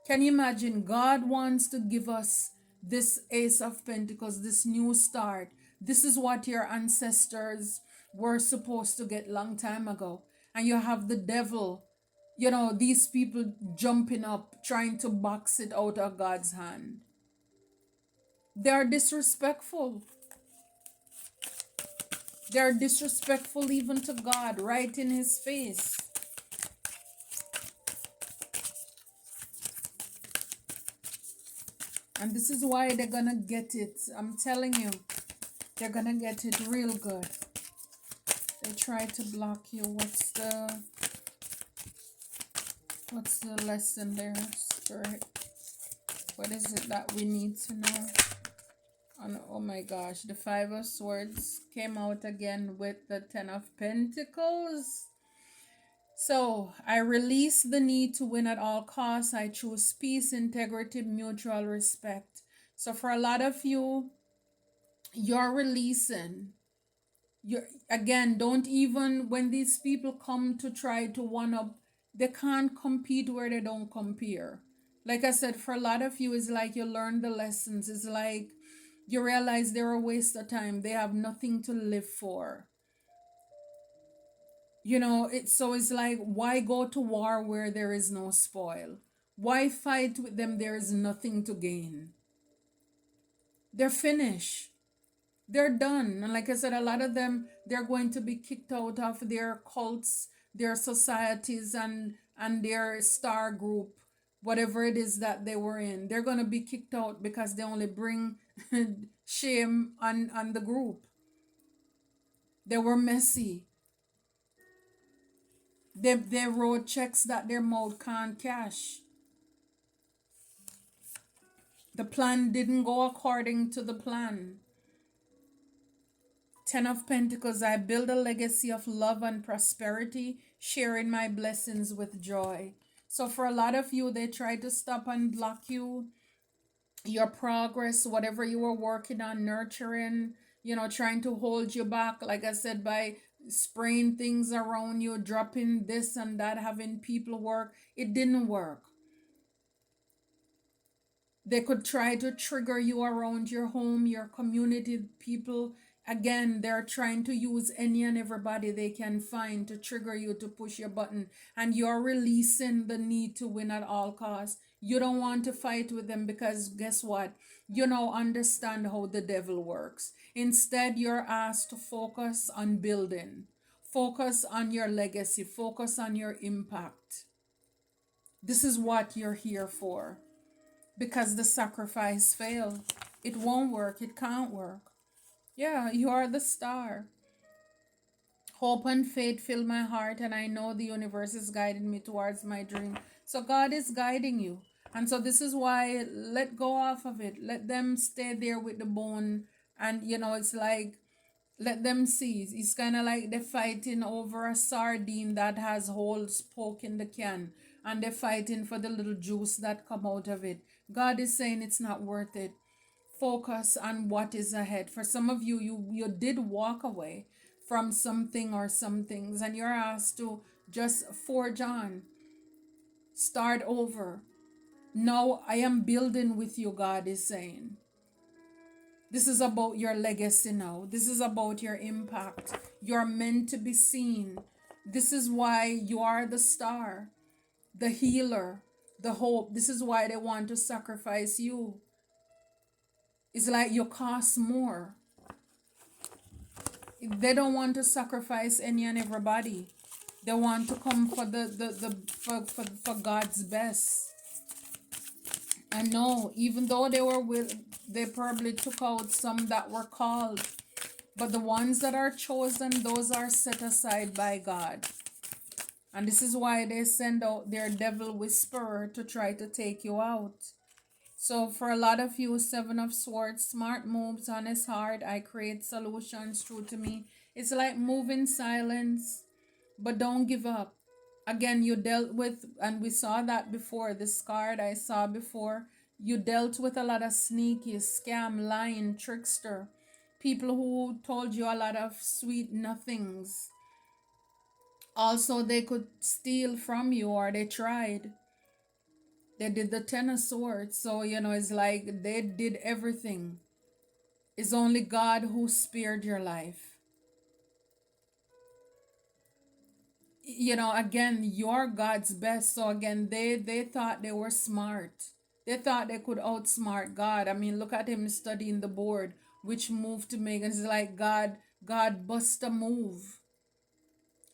Can you imagine? God wants to give us this Ace of Pentacles, this new start. This is what your ancestors were supposed to get long time ago. And you have the devil, these people jumping up, trying to box it out of God's hand. They're disrespectful. They're disrespectful even to God, right in his face. And this is why they're gonna get it. I'm telling you, they're gonna get it real good. They try to block you. What's the lesson there, Spirit? What is it that we need to know? Oh my gosh, the Five of Swords came out again with the Ten of Pentacles. So I release the need to win at all costs. I choose peace, integrity, mutual respect. So for a lot of you, you're releasing. You're, again, don't even, when these people come to try to one up, they can't compete where they don't compare. Like I said, for a lot of you, it's like you learn the lessons. It's like you realize they're a waste of time. They have nothing to live for. It's like, why go to war where there is no spoil? Why fight with them? There is nothing to gain. They're finished. They're done. And like I said, a lot of them, they're going to be kicked out of their cults, their societies, and their star group, whatever it is that they were in. They're going to be kicked out because they only bring shame on the group. They were messy. They wrote checks that their mouth can't cash. The plan didn't go according to the plan. Ten of Pentacles, I build a legacy of love and prosperity, sharing my blessings with joy. So for a lot of you, they try to stop and block you, your progress, whatever you were working on, nurturing, trying to hold you back, like I said, by spraying things around you, dropping this and that, having people work. It didn't work. They could try to trigger you around your home, your community, people. Again, they're trying to use any and everybody they can find to trigger you, to push your button. And you're releasing the need to win at all costs. You don't want to fight with them because guess what? You now understand how the devil works. Instead, you're asked to focus on building. Focus on your legacy. Focus on your impact. This is what you're here for. Because the sacrifice failed. It won't work. It can't work. Yeah, you are the star. Hope and faith fill my heart, and I know the universe is guiding me towards my dream. So God is guiding you. And so this is why, let go off of it. Let them stay there with the bone. And it's like, let them see. It's kind of like they're fighting over a sardine that has holes poke in the can, and they're fighting for the little juice that come out of it. God is saying it's not worth it. Focus on what is ahead. For some of you, you did walk away from something or some things, and you're asked to just forge on, start over. Now I am building with you, God is saying. This is about your legacy now. This is about your impact. You're meant to be seen. This is why you are the star, the healer, the hope. This is why they want to sacrifice you. It's like you cost more. They don't want to sacrifice any and everybody. They want to come for for God's best. I know, even though they probably took out some that were called, but the ones that are chosen, those are set aside by God. And this is why they send out their devil whisperer to try to take you out. So for a lot of you, Seven of Swords, smart moves, honest heart, I create solutions, true to me. It's like move in silence, but don't give up. Again, you dealt with, and we saw that before, this card I saw before, you dealt with a lot of sneaky, scam, lying, trickster, people who told you a lot of sweet nothings. Also, they could steal from you, or they tried. They did the Ten of Swords. So, it's like they did everything. It's only God who spared your life. Again, you're God's best. So again, they thought they were smart. They thought they could outsmart God. I mean, look at him studying the board, which move to make. And it's like God bust a move.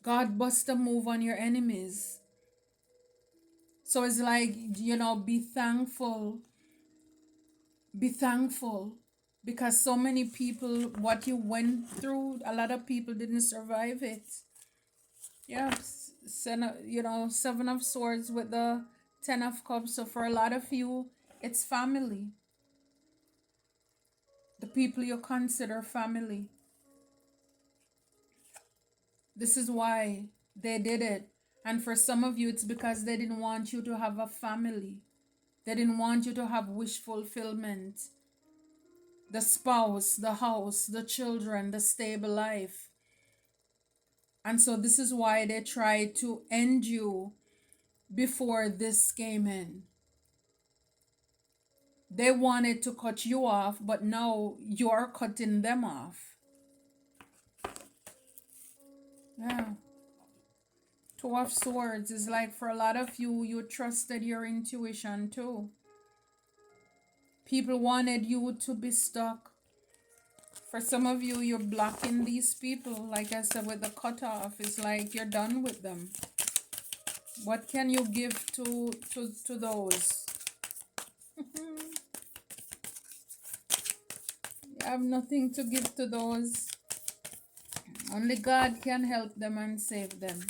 God bust a move on your enemies. So it's like, be thankful. Be thankful. Because so many people, what you went through, a lot of people didn't survive it. Yeah, Seven of Swords with the Ten of Cups. So for a lot of you, it's family. The people you consider family. This is why they did it. And for some of you, it's because they didn't want you to have a family. They didn't want you to have wish fulfillment. The spouse, the house, the children, the stable life. And so this is why they tried to end you before this came in. They wanted to cut you off, but now you're cutting them off. Yeah. Two of Swords is like, for a lot of you, you trusted your intuition too. People wanted you to be stuck. For some of you, you're blocking these people. Like I said, with the cutoff, it's like you're done with them. What can you give to those? You have nothing to give to those. Only God can help them and save them.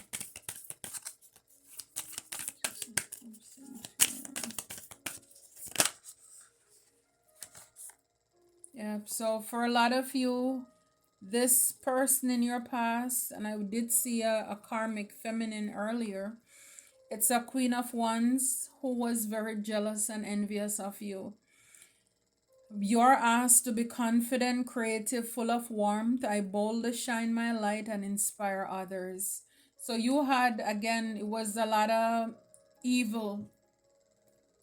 Yeah, so for a lot of you, this person in your past, and I did see a karmic feminine earlier, it's a Queen of Wands who was very jealous and envious of you. You're asked to be confident, creative, full of warmth. I boldly shine my light and inspire others. So you had, again, it was a lot of evil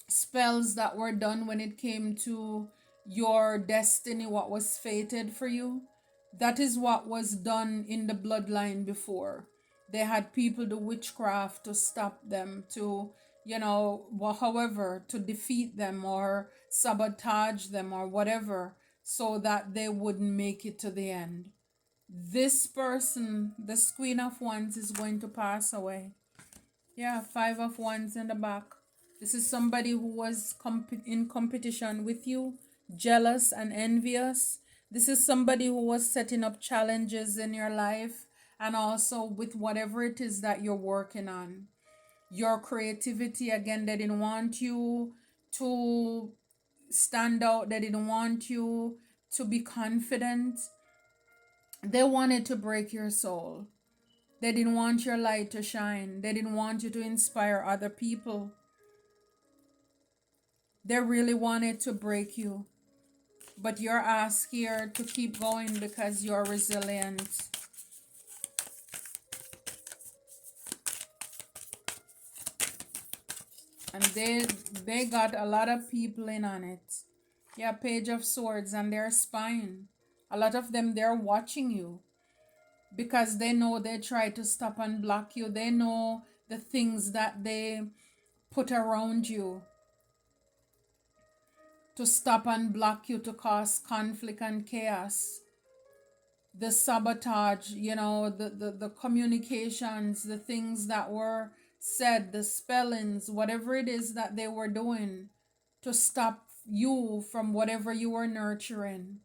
spells that were done when it came to your destiny, what was fated for you. That is what was done in the bloodline before. They had people do witchcraft to stop them, to, however, to defeat them or sabotage them or whatever, so that they wouldn't make it to the end. This person, the Queen of Wands, is going to pass away. Yeah, Five of Wands in the back. This is somebody who was in competition with you, jealous and envious. This is somebody who was setting up challenges in your life and also with whatever it is that you're working on. Your creativity, again, they didn't want you to stand out. They didn't want you to be confident. They wanted to break your soul. They didn't want your light to shine. They didn't want you to inspire other people. They really wanted to break you. But you're asked here to keep going because you're resilient. And they got a lot of people in on it. Yeah, Page of Swords, and they're spying. A lot of them, they're watching you because they know they try to stop and block you. They know the things that they put around you to stop and block you, to cause conflict and chaos. The sabotage, the communications, the things that were said, the spellings, whatever it is that they were doing to stop you from whatever you were nurturing.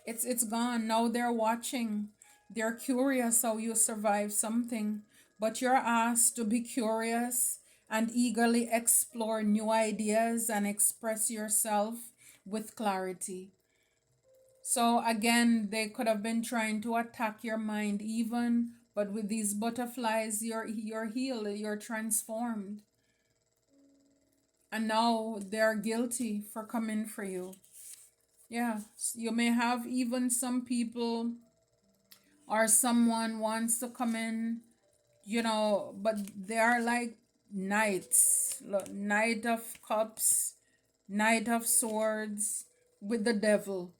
It's gone. Now they're watching. They're curious how you survive something, but you're asked to be curious and eagerly explore new ideas and express yourself with clarity. So again, they could have been trying to attack your mind even, but with these butterflies, you're healed, you're transformed. And now they're guilty for coming for you. Yeah, you may have even some people or someone wants to come in, but they are like knights, knight of cups, knight of swords with the devil.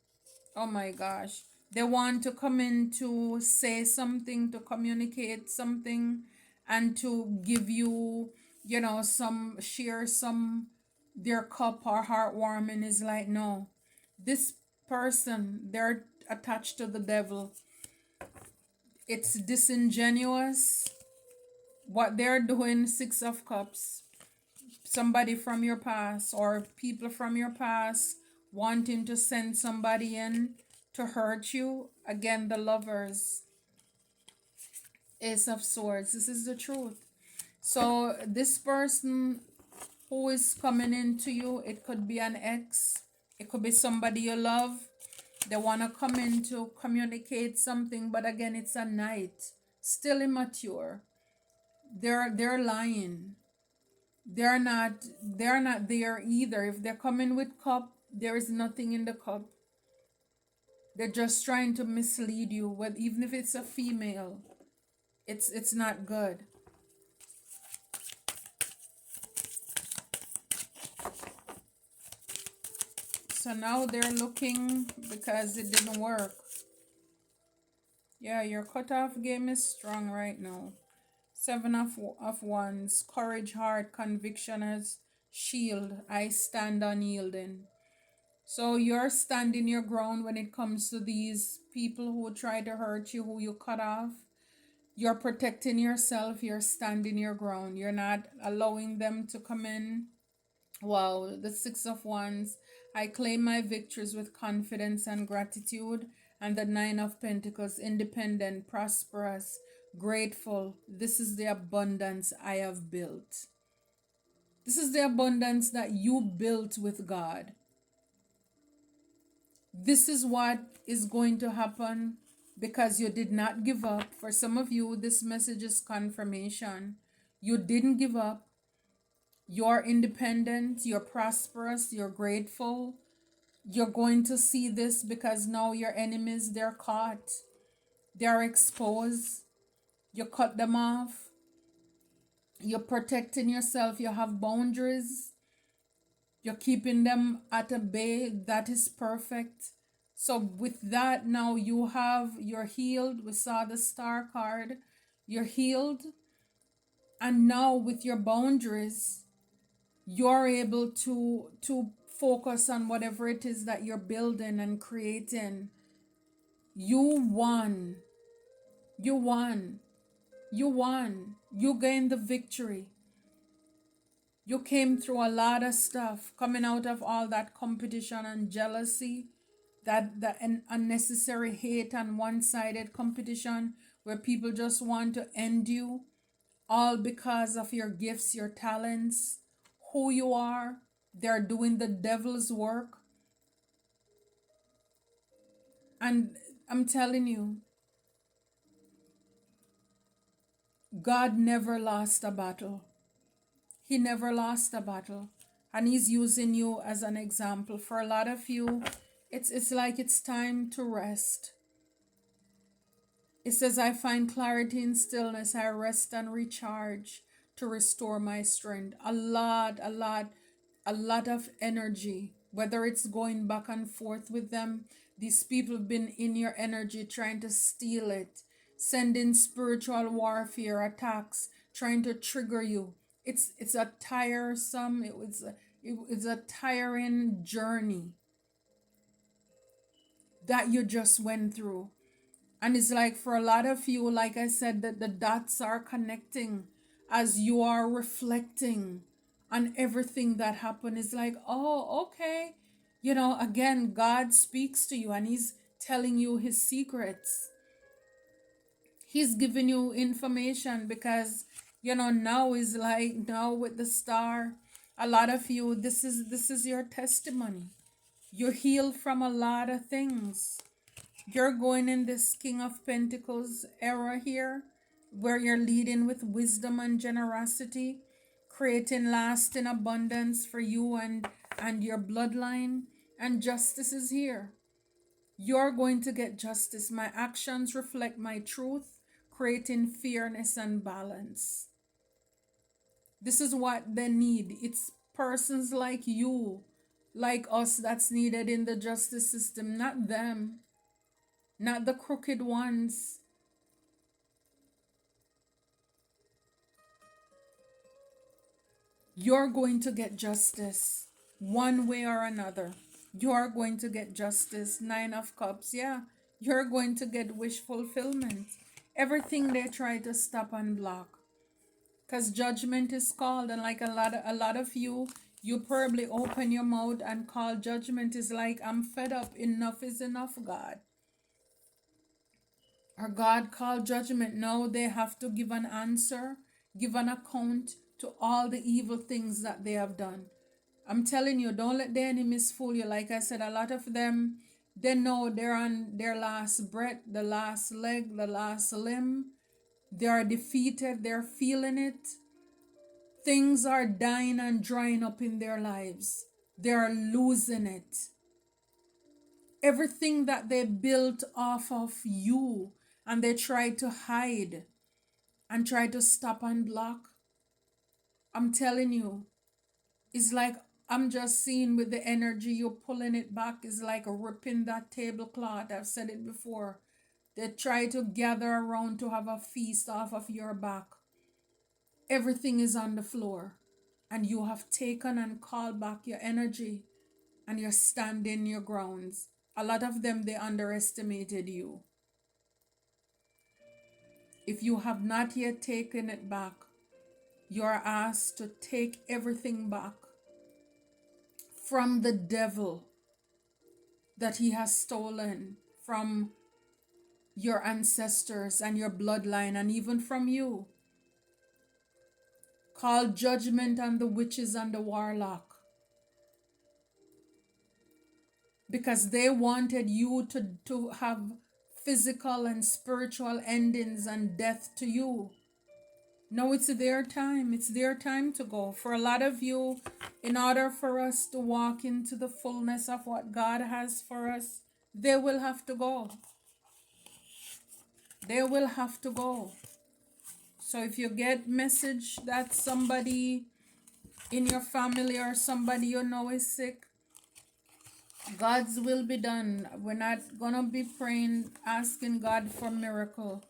Oh my gosh. They want to come in to say something, to communicate something, and to give you, share some, their cup or heartwarming is like, no. This person, they're attached to the devil. It's disingenuous. What they're doing, Six of Cups, somebody from your past or people from your past wanting to send somebody in to hurt you. Again, the Lovers, Ace of Swords. This is the truth. So this person who is coming into you, it could be an ex, it could be somebody you love. They want to come in to communicate something, but again, it's a knight, still immature. They're lying. They're not there either. If they're coming with cup, there is nothing in the cup. They're just trying to mislead you. With even if it's a female, it's not good. So now they're looking because it didn't work. Yeah, your cutoff game is strong right now. Seven of Wands, courage, heart, conviction as shield. I stand unyielding. So you're standing your ground when it comes to these people who try to hurt you, who you cut off. You're protecting yourself, you're standing your ground. You're not allowing them to come in. Wow, the Six of Wands. I claim my victories with confidence and gratitude. And the Nine of Pentacles, independent, prosperous, grateful. This is the abundance I have built. This is the abundance that you built with God. This is what is going to happen because you did not give up. For some of you, this message is confirmation. You didn't give up. You're independent, you're prosperous, you're grateful. You're going to see this because now your enemies, they're caught, they're exposed. You cut them off. You're protecting yourself. You have boundaries. You're keeping them at a bay. That is perfect. So with that, now you're healed. We saw the star card. You're healed. And now with your boundaries, you're able to focus on whatever it is that you're building and creating. You won. You won. You won. You gained the victory. You came through a lot of stuff coming out of all that competition and jealousy, that unnecessary hate and one-sided competition where people just want to end you, all because of your gifts, your talents, who you are. They're doing the devil's work. And I'm telling you, God never lost a battle. He never lost a battle. And he's using you as an example. For a lot of you, it's like it's time to rest. It says, I find clarity in stillness. I rest and recharge to restore my strength. A lot of energy whether it's going back and forth with them. These people have been in your energy trying to steal it, sending spiritual warfare attacks, trying to trigger you. It's a tiresome, it's a tiring journey that you just went through. And it's like for a lot of you, like I said, that the dots are connecting as you are reflecting on everything that happened. It's like, oh, okay. Again, God speaks to you and He's telling you His secrets. He's giving you information because, now is like now with the star. A lot of you, this is your testimony. You're healed from a lot of things. You're going in this King of Pentacles era here, where you're leading with wisdom and generosity, creating lasting abundance for you and your bloodline, and justice is here. You're going to get justice. My actions reflect my truth, creating fairness and balance. This is what they need. It's persons like you, like us, that's needed in the justice system, not them. Not the crooked ones. You're going to get justice one way or another. You're going to get justice. Nine of Cups. Yeah, you're going to get wish fulfillment. Everything they try to stop and block. Because judgment is called, and like a lot of you probably open your mouth and call judgment is like, I'm fed up. Enough is enough, God. Or God called judgment. Now they have to give an answer, give an account to all the evil things that they have done. I'm telling you, don't let the enemies fool you. Like I said, a lot of them, they know they're on their last breath, the last leg, the last limb. They are defeated. They're feeling it. Things are dying and drying up in their lives. They are losing it. Everything that they built off of you and they try to hide and try to stop and block. I'm telling you, it's like I'm just seeing with the energy you're pulling it back is like ripping that tablecloth. I've said it before. They try to gather around to have a feast off of your back. Everything is on the floor and you have taken and called back your energy and you're standing your grounds. A lot of them, they underestimated you. If you have not yet taken it back, you are asked to take everything back from the devil that he has stolen from your ancestors and your bloodline and even from you. Call judgment on the witches and the warlock. Because they wanted you to have physical and spiritual endings and death to you. No, it's their time. It's their time to go. For a lot of you, in order for us to walk into the fullness of what God has for us, they will have to go. They will have to go. So if you get message that somebody in your family or somebody you know is sick, God's will be done. We're not gonna be praying, asking God for miracle,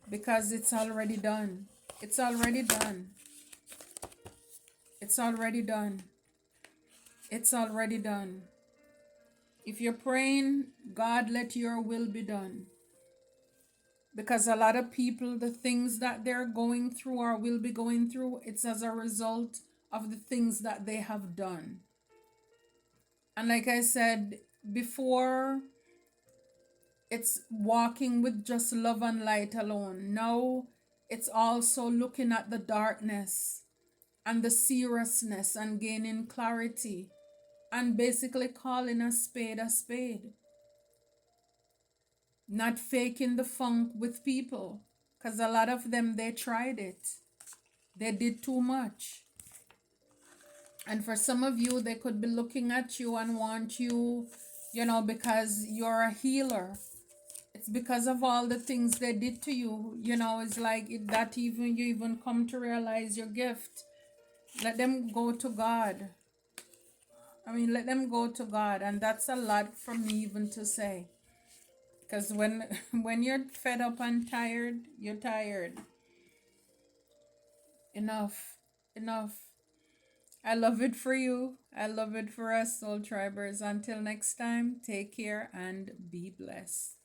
because it's already done. It's already done. It's already done. It's already done. If you're praying, God, let your will be done. Because a lot of people, the things that they're going through or will be going through, it's as a result of the things that they have done. And like I said before, it's walking with just love and light alone. Now it's also looking at the darkness and the seriousness and gaining clarity and basically calling a spade a spade. Not faking the funk with people, because a lot of them, they tried it. They did too much. And for some of you, they could be looking at you and want you, because you're a healer. It's because of all the things they did to you. It's like that even you even come to realize your gift. Let them go to God. I mean, let them go to God. And that's a lot for me even to say. Because when when you're fed up and tired, you're tired. Enough. Enough. I love it for you. I love it for us, Soul Tribers. Until next time, take care and be blessed.